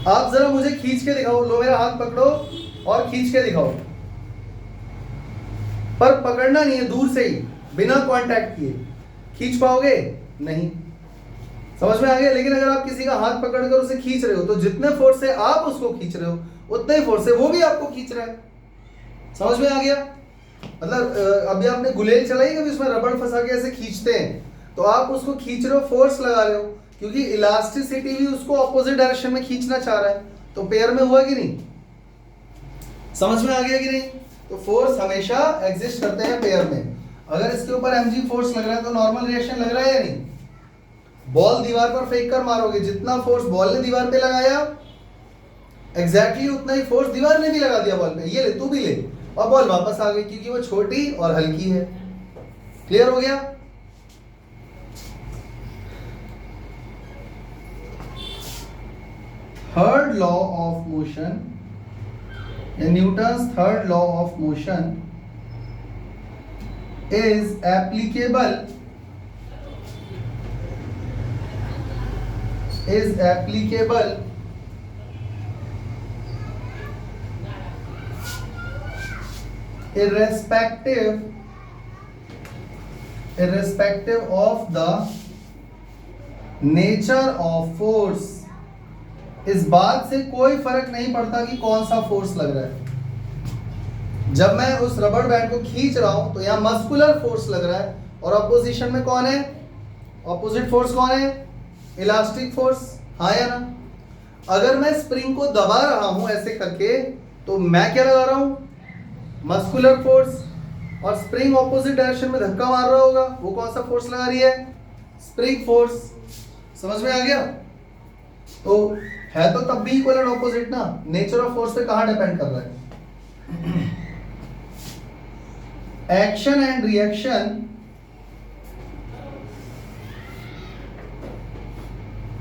आप जरा मुझे खींच के दिखाओ, लो मेरा हाथ पकड़ो और खींच के दिखाओ। पर पकड़ना नहीं है, दूर से ही बिना कांटेक्ट किए। खींच पाओगे? नहीं। समझ में आ गया? लेकिन अगर आप किसी का हाथ पकड़कर उसे खींच रहे हो, तो जितने फोर्स से आप उसको खींच रहे हो उतने ही फोर्स से वो भी आपको खींच रहा है। समझ में आ गया? मतलब अभी आपने गुलेल चलाई कभी, उसमें रबड़ फंसा के ऐसे खींचते हैं, तो आप उसको खींच रहे हो, फोर्स लगा रहे हो, क्योंकि इलास्टिसिटी भी उसको ऑपोजिट डायरेक्शन में खींचना चाह रहा है। तो पेयर में हुआ कि नहीं? समझ में आ गया कि नहीं? तो फोर्स हमेशा एग्जिस्ट करते हैं पेयर में। अगर इसके ऊपर mg फोर्स लग रहा है तो नॉर्मल रिएक्शन लग रहा है या नहीं? बॉल दीवार पर फेंक कर मारोगे, जितना फोर्स बॉल ने दीवार पे लगाया एग्जैक्टली उतना ही फोर्स दीवार ने भी लगा दिया बॉल पे। ये ले, तू भी ले, और बॉल वापस आ गई, क्योंकि वो छोटी और हल्की है। क्लियर हो गया? Third law of motion, Newton's third law of motion is applicable irrespective of the nature of force। इस बात से कोई फर्क नहीं पड़ता कि कौन सा फोर्स लग रहा है। जब मैं उस रबड़ बैंड को खींच रहा हूं तो यहां मस्कुलर फोर्स लग रहा है, और अपोजिशन में कौन है? ऑपोजिट फोर्स कौन है? Elastic force. हाँ या ना? अगर मैं स्प्रिंग को दबा रहा हूं ऐसे करके, तो मैं क्या लगा रहा हूं? Muscular force. और स्प्रिंग ऑपोजिट डायरेक्शन में धक्का मार रहा होगा, वो कौन सा फोर्स लगा रही है? Spring force. समझ में आ गया? तो है तो तब भी इक्वल एंड ऑपोजिट ना। नेचर ऑफ फोर्स पे कहां डिपेंड कर रहा है? Action and reaction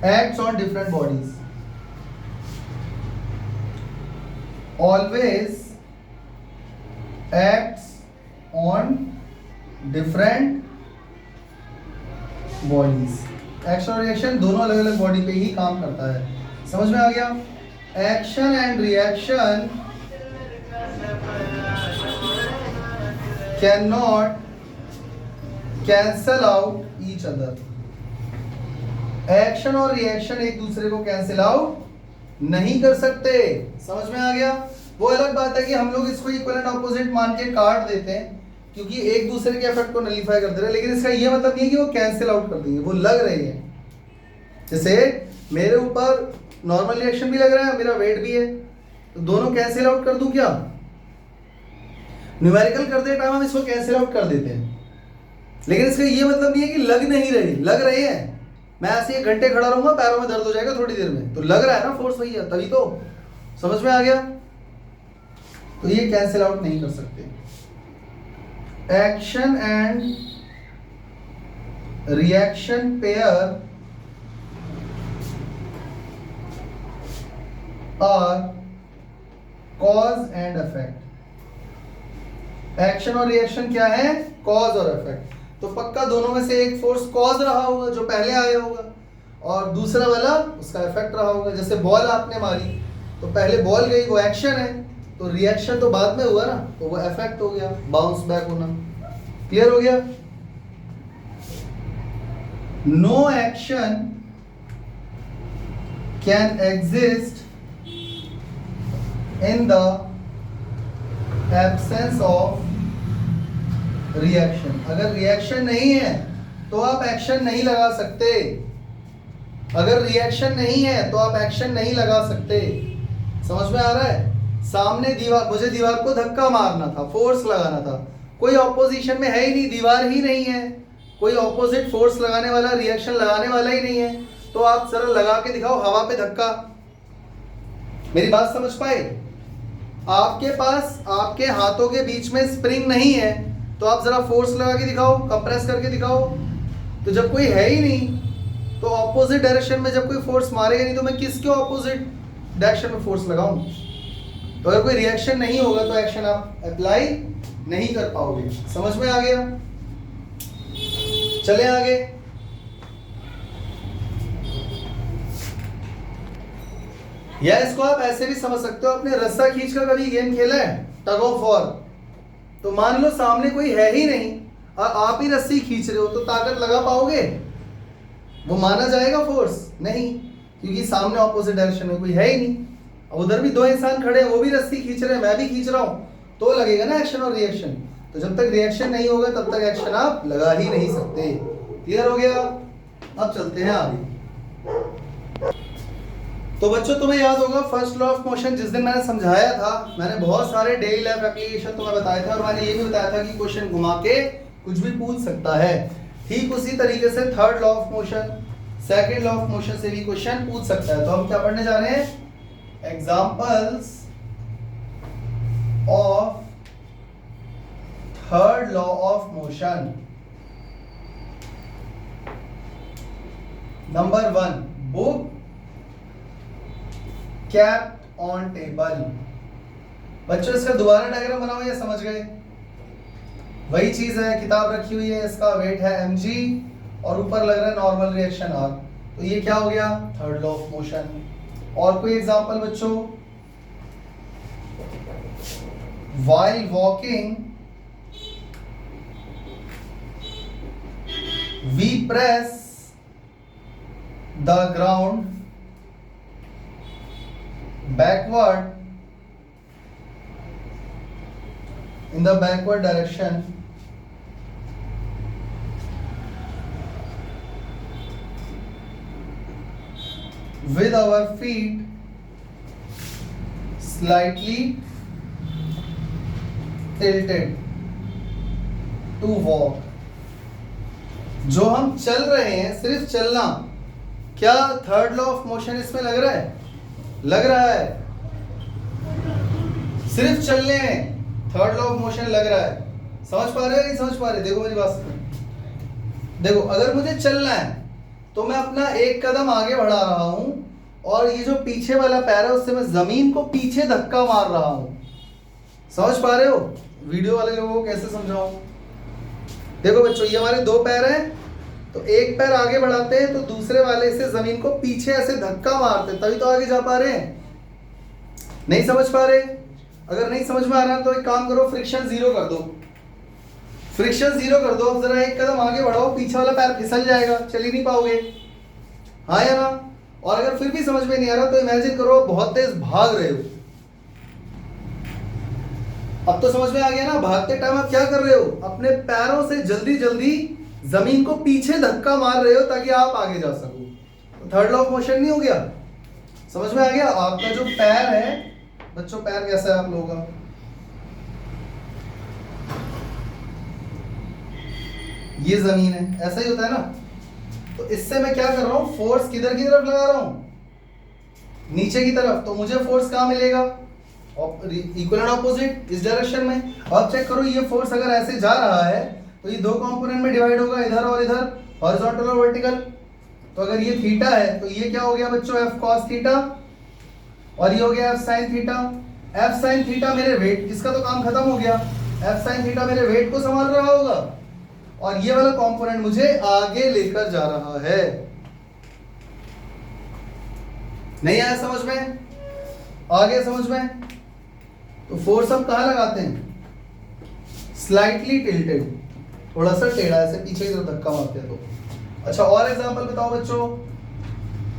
acts on different bodies, always acts on different bodies। Action और रिएक्शन दोनों अलग अलग बॉडी पे ही काम करता है। समझ में आ गया? Action and reaction can not cancel out each other. Action और रिएक्शन एक दूसरे को कैंसिल आउट नहीं कर सकते। समझ में आ गया? वो अलग बात है कि हम लोग इसको इक्वल एंड ऑपोजिट मान के काट देते हैं, क्योंकि एक दूसरे के इफेक्ट को नलीफाई कर दे रहे हैं, लेकिन इसका ये मतलब नहीं है कि वो कैंसिल आउट कर देंगे, वो लग रहे हैं। जैसे मेरे ऊपर नॉर्मल रिएक्शन भी लग रहा है, मेरा वेट भी है, तो दोनों कैंसिल आउट कर दूं क्या? न्यूमेरिकल करते टाइम हम इसको कैंसिल आउट कर देते हैं, लेकिन इसका ये मतलब नहीं है कि लग नहीं रही, लग रहे हैं। मैं ऐसे 1 घंटे खड़ा रहूंगा, पैरों में दर्द हो जाएगा थोड़ी देर में, तो लग रहा है ना फोर्स वही है, तभी तो। समझ में आ गया? तो ये कैंसिल आउट नहीं कर सकते। Action and reaction pair are cause and effect. Action और रिएक्शन क्या है? कॉज और इफेक्ट। तो पक्का दोनों में से एक फोर्स कॉज रहा होगा जो पहले आया होगा, और दूसरा वाला उसका इफेक्ट रहा होगा। जैसे बॉल आपने मारी तो पहले बॉल गई, वो एक्शन है, तो रिएक्शन तो बाद में हुआ ना, तो वो इफेक्ट हो गया, बाउंस बैक होना। क्लियर हो गया? No action can exist in the absence of reaction. अगर रिएक्शन नहीं है तो आप एक्शन नहीं लगा सकते। अगर रिएक्शन नहीं है तो आप एक्शन नहीं लगा सकते। समझ में आ रहा है? सामने दीवार, मुझे दीवार को धक्का मारना था, फोर्स लगाना था, कोई ऑपोजिशन में है ही नहीं, दीवार ही नहीं है, कोई ऑपोजिट फोर्स लगाने वाला, रिएक्शन लगाने वाला ही नहीं है, तो आप जरा लगा के दिखाओ हवा पे धक्का। मेरी बात समझ पाए? आपके पास आपके हाथों के बीच में स्प्रिंग नहीं है, तो आप जरा फोर्स लगा के दिखाओ, कंप्रेस करके दिखाओ। तो जब कोई है ही नहीं, तो ऑपोजिट डायरेक्शन में जब कोई फोर्स मारेगा नहीं, तो मैं किसके ऑपोजिट डायरेक्शन में फोर्स लगाऊं? तो अगर कोई रिएक्शन नहीं होगा तो एक्शन आप अप्लाई नहीं कर पाओगे। समझ में आ गया? चले आगे। या इसको आप ऐसे भी समझ सकते हो, आपने रस्सा खींच कर कभी गेम खेला है, टग ऑफ वॉर? तो मान लो सामने कोई है ही नहीं और आप ही रस्सी खींच रहे हो, तो ताकत लगा पाओगे? वो माना जाएगा फोर्स? नहीं, क्योंकि सामने ऑपोजिट डायरेक्शन में कोई है ही नहीं। उधर भी दो इंसान खड़े हैं, वो भी रस्सी खींच रहे हैं, मैं भी खींच रहा हूं, तो लगेगा ना एक्शन और रिएक्शन। तो जब तक रिएक्शन नहीं होगा तब तक एक्शन आप लगा ही नहीं सकते। क्लियर हो गया? अब चलते हैं आगे। तो बच्चों तुम्हें याद होगा फर्स्ट लॉ ऑफ मोशन जिस दिन मैंने समझाया था, मैंने बहुत सारे डेली लाइफ एप्लीकेशन तुम्हें बताए थे और मैंने ये भी बताया था कि क्वेश्चन घुमा के कुछ भी पूछ सकता है। ठीक उसी तरीके से third law of motion, second law of motion से भी क्वेश्चन पूछ सकता है। तो हम क्या पढ़ने जा रहे हैं? Examples of third law of motion. Number 1, book kept on table। बच्चों इसका दोबारा डायग्राम बनाओ, या समझ गए? वही चीज है, किताब रखी हुई है, इसका वेट है mg और ऊपर लग रहा है नॉर्मल रिएक्शन r। तो ये क्या हो गया? Third law of motion. और कोई एग्जांपल बच्चों? while walking we press the ground backward in the backward direction with our feet slightly tilted to walk। जो हम चल रहे हैं, सिर्फ चलना, क्या थर्ड लॉ ऑफ मोशन इसमें लग रहा है? लग रहा है। सिर्फ चलने में थर्ड लॉ ऑफ मोशन लग रहा है। समझ पा रहे हो नहीं समझ पा रहे? देखो मेरी बात सुनो। देखो, अगर मुझे चलना है तो मैं अपना एक कदम आगे बढ़ा रहा हूं और ये जो पीछे वाला पैर है उससे मैं जमीन को पीछे धक्का मार रहा हूं। समझ पा रहे हो? वीडियो वाले लोगों को कैसे समझाऊं? देखो बच्चों, ये हमारे दो पैर हैं, तो एक पैर आगे बढ़ाते हैं तो दूसरे वाले से जमीन को पीछे ऐसे धक्का मारते हैं, तभी तो आगे जा पा रहे हैं। नहीं समझ पा रहे? अगर नहीं समझ में आ रहा तो एक काम करो, फ्रिक्शन जीरो कर दो। फ्रिक्शन जीरो कर दो। अब जरा एक कदम आगे बढ़ाओ, पीछे वाला पैर फिसल जाएगा, चल ही नहीं पाओगे। हाँ या ना? और अगर फिर भी समझ में नहीं आ रहा तो इमेजिन करो बहुत तेज भाग रहे हो। अब तो समझ में आ गया ना? भागते टाइम आप क्या कर रहे हो? अपने पैरों से जल्दी जल्दी जमीन को पीछे धक्का मार रहे हो ताकि आप आगे जा सको। तो थर्ड लॉ ऑफ मोशन नहीं हो गया? समझ में आ गया? आपका जो पैर है बच्चों, पैर कैसा है आप लोगों का? ये जमीन है, ऐसा ही होता है ना? तो इससे मैं क्या कर रहा हूं? फोर्स किधर की तरफ लगा रहा हूं? नीचे की तरफ। तो मुझे फोर्स कहां मिलेगा? इक्वल एंड ऑपोजिट, इस डायरेक्शन में। अब चेक करो, ये फोर्स अगर ऐसे जा रहा है तो ये दो कंपोनेंट में डिवाइड होगा, इधर और इधर, हॉरिजॉन्टल और वर्टिकल। तो अगर ये थीटा है तो ये क्या हो गया बच्चों? एफ कॉस थीटा, और ये हो गया F sine theta. F sine theta मेरे वेट, इसका तो काम खत्म हो गया। एफ साइन थीटा मेरे वेट को संभाल रहा होगा और ये वाला कंपोनेंट मुझे आगे लेकर जा रहा है। नहीं आया समझ में? आगे समझ में? तो फोर्स हम कहाँ लगाते हैं? स्लाइटली टिल्टेड, थोड़ा सा टेढ़ा, ऐसे पीछे की तरफ धक्का मारते हैं तो। अच्छा और एग्जांपल बताओ बच्चों।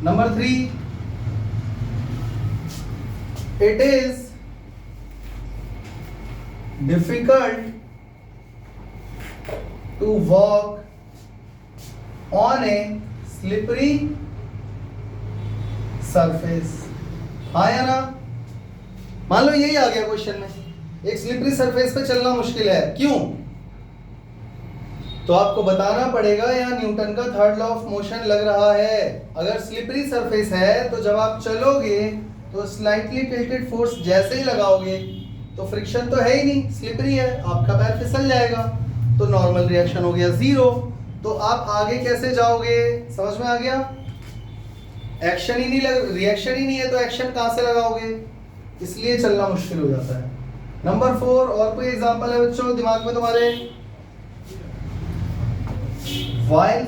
Number 3, it is difficult to walk on a slippery surface. हाँ या ना? मान लो यही आ गया क्वेश्चन में, एक स्लिपरी सरफेस पे चलना मुश्किल है, क्यों? तो आपको बताना पड़ेगा यहाँ न्यूटन का थर्ड लॉ ऑफ मोशन लग रहा है। अगर स्लिपरी सरफेस है तो जब आप चलोगे तो स्लाइटली टिल्टेड फोर्स जैसे ही लगाओगे तो फ्रिक्शन तो है ही नहीं, स्लिपरी है, आपका पैर फिसल जाएगा, तो नॉर्मल रिएक्शन हो गया 0। तो आप आगे कैसे जाओगे? समझ में आ गया? एक्शन ही नहीं लग, रिएक्शन ही नहीं है तो एक्शन कहां से लगाओगे? इसलिए चलना मुश्किल हो जाता है। नंबर 4 और कोई एग्जांपल है बच्चों दिमाग में तुम्हारे? while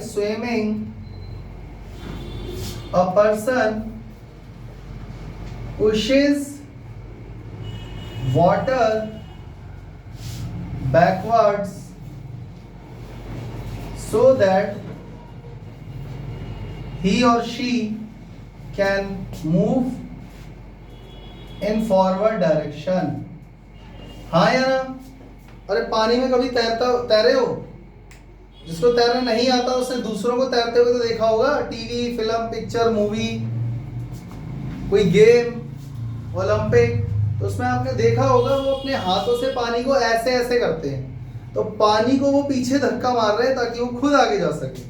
swimming a person pushes water backwards so that he or she can move in forward direction। हाँ या ना? अरे पानी में कभी तैरे हो? जिसको तैरना नहीं आता उसने दूसरों को तैरते हुए तो देखा होगा, टीवी, फिल्म, पिक्चर, मूवी, कोई गेम, ओलंपिक, तो उसमें आपने देखा होगा वो अपने हाथों से पानी को ऐसे ऐसे करते हैं, तो पानी को वो पीछे धक्का मार रहे हैं ताकि वो खुद आगे जा सके।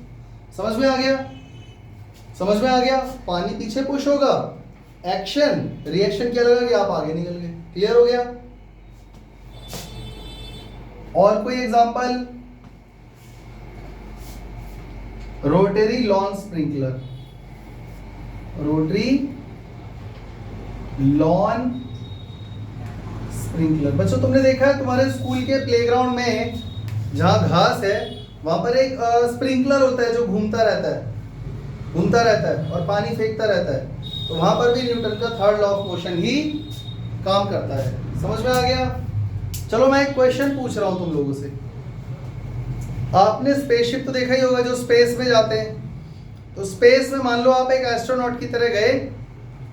समझ में आ गया? समझ में आ गया? पानी पीछे पुश होगा, एक्शन, रिएक्शन क्या लगा कि आप आगे निकल गए। क्लियर हो गया? और कोई example? Rotary lawn sprinkler, rotary lawn sprinkler. बच्चों तुमने देखा है तुम्हारे स्कूल के प्लेग्राउंड में जहां घास है वहां पर एक स्प्रिंकलर होता है जो घूमता रहता है और पानी फेंकता रहता है, तो वहां पर भी न्यूटन का थर्ड लॉ ऑफ मोशन ही काम करता है। समझ में आ गया? चलो मैं एक क्वेश्चन पूछ रहा हूं तुम लोगों से। आपने स्पेसशिप तो देखा ही होगा जो स्पेस में जाते हैं, तो स्पेस में मान लो आप एक एस्ट्रोनॉट की तरह गए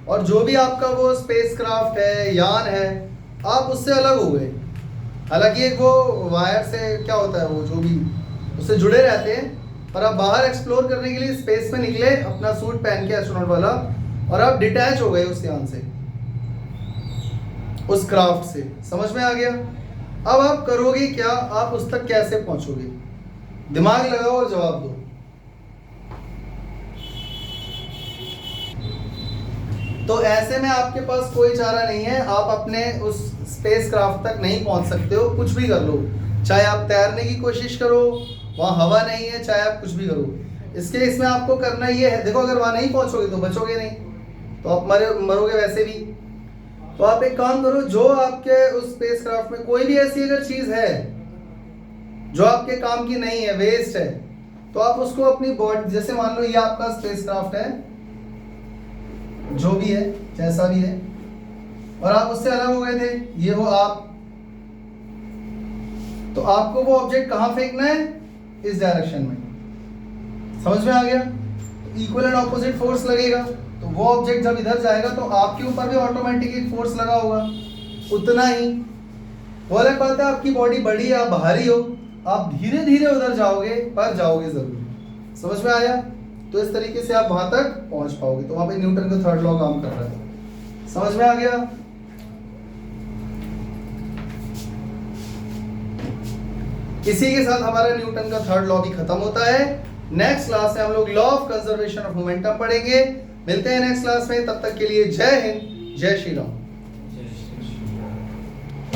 और जो भी आपका वो स्पेसक्राफ्ट है, यान है, आप उससे अलग हो गए। हालांकि एक वो वायर से क्या होता है, वो जो भी उससे जुड़े रहते हैं, पर आप बाहर एक्सप्लोर करने के लिए स्पेस में निकले अपना सूट पहन के एस्ट्रोनॉट वाला, और आप डिटैच हो गए उस यान से, उस क्राफ्ट से। समझ में आ गया? अब आप करोगे क्या? आप उस तक कैसे पहुंचोगे? दिमाग लगाओ और जवाब दो। तो ऐसे में आपके पास कोई चारा नहीं है, आप अपने उस स्पेसक्राफ्ट तक नहीं पहुंच सकते हो, कुछ भी कर लो, चाहे आप तैरने की कोशिश करो, वहां हवा नहीं है, चाहे आप कुछ भी करो। इसके इसमें आपको करना ये है, देखो अगर वहां नहीं पहुंचोगे तो बचोगे नहीं, तो आप मरोगे वैसे भी। तो आप एक काम करो, जो आपके उस स्पेसक्राफ्ट में कोई भी ऐसी अगर चीज है जो आपके काम की नहीं है, वेस्ट है, तो आप उसको अपनी बॉडी, जैसे मान लो ये आपका स्पेसक्राफ्ट है, जो भी है, जैसा भी है, और आप उससे अलग हो गए थे, ये हो आप, तो आपको वो ऑब्जेक्ट कहां फेंकना है? इस डायरेक्शन में। समझ में आ गया? इक्वल एंड ऑपोजिट फोर्स लगेगा, तो वो ऑब्जेक्ट जब इधर जाएगा तो आपके ऊपर भी ऑटोमेटिक एक फोर्स लगा होगा, उतना ही। वो अलग बात है आपकी बॉडी बड़ी है, आप भारी हो, आप धीरे धीरे उधर जाओगे, पर जाओगे जरूर। समझ में आया? तो इस तरीके से आप वहां तक पहुंच पाओगे। तो वहां पे न्यूटन का थर्ड लॉ काम कर रहा है। समझ में आ गया? इसी के साथ हमारा न्यूटन का थर्ड लॉ भी खत्म होता है। नेक्स्ट क्लास में हम लोग law of conservation of momentum पढ़ेंगे। मिलते हैं नेक्स्ट क्लास में, तब तक के लिए जय हिंद, जय श्री राम।